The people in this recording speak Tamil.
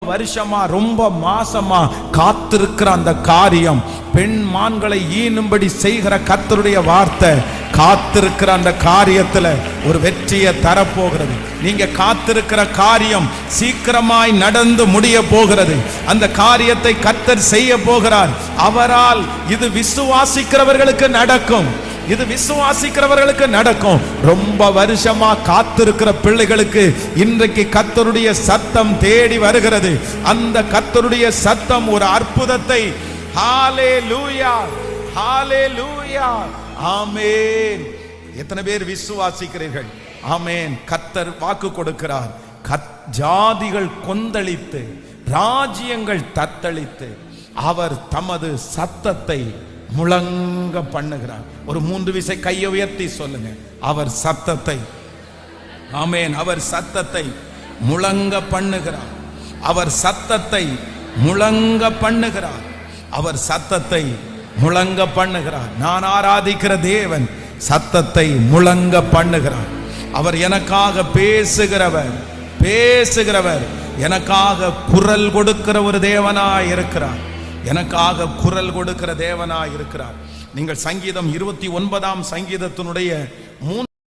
வருஷமா ரொம்ப மாசமா காத்திருக்கிற அந்த காரியம், பெண் மான்களை ஈனும்படி செய்கிற கர்த்தருடைய வார்த்தை, காத்திருக்கிற அந்த காரியத்துல ஒரு வெற்றியை தரப்போகிறது. நீங்க காத்திருக்கிற காரியம் சீக்கிரமாய் நடந்து முடிய போகிறது. அந்த காரியத்தை கர்த்தர் செய்ய போகிறார். அவரால் இது விசுவாசிக்கிறவர்களுக்கு நடக்கும். இது விசுவாசிக்கிறவர்களுக்கு நடக்கும். ரொம்ப வருஷமா காத்திருக்கிற பிள்ளைகளுக்கு இன்றைக்கு கர்த்தருடைய சத்தம் தேடி வருகிறது. அந்த கர்த்தருடைய சத்தம் ஒரு அற்புதத்தை, ஹalleluya ஹalleluya ஆமென். எத்தனை பேர் விசுவாசிக்கிறீர்கள்? ஆமென். கர்த்தர் வாக்கு கொடுக்கிறார். ஜாதிகள் கொந்தளித்து, ராஜ்யங்கள் தத்தளித்து, அவர் தமது சத்தத்தை முழங்க பண்ணுகிறார். ஒரு 3 விசை கையை உயர்த்தி சொல்லுங்க, அவர் சத்தத்தை. ஆமென். அவர் சத்தத்தை முழங்க பண்ணுகிறார். அவர் சத்தத்தை முழங்க பண்ணுகிறார். அவர் சத்தத்தை முழங்க பண்ணுகிறார். நான் ஆராதிக்கிற தேவன் சத்தத்தை முழங்க பண்ணுகிறார். அவர் எனக்காக பேசுகிறவர், எனக்காக குரல் கொடுக்கிற ஒரு தேவனாய் இருக்கிறார். எனக்காக குரல் கொடுக்கிற தேவனாய் இருக்கிறார். நீங்கள் சங்கீதம் 29ஆம் சங்கீதத்தினுடைய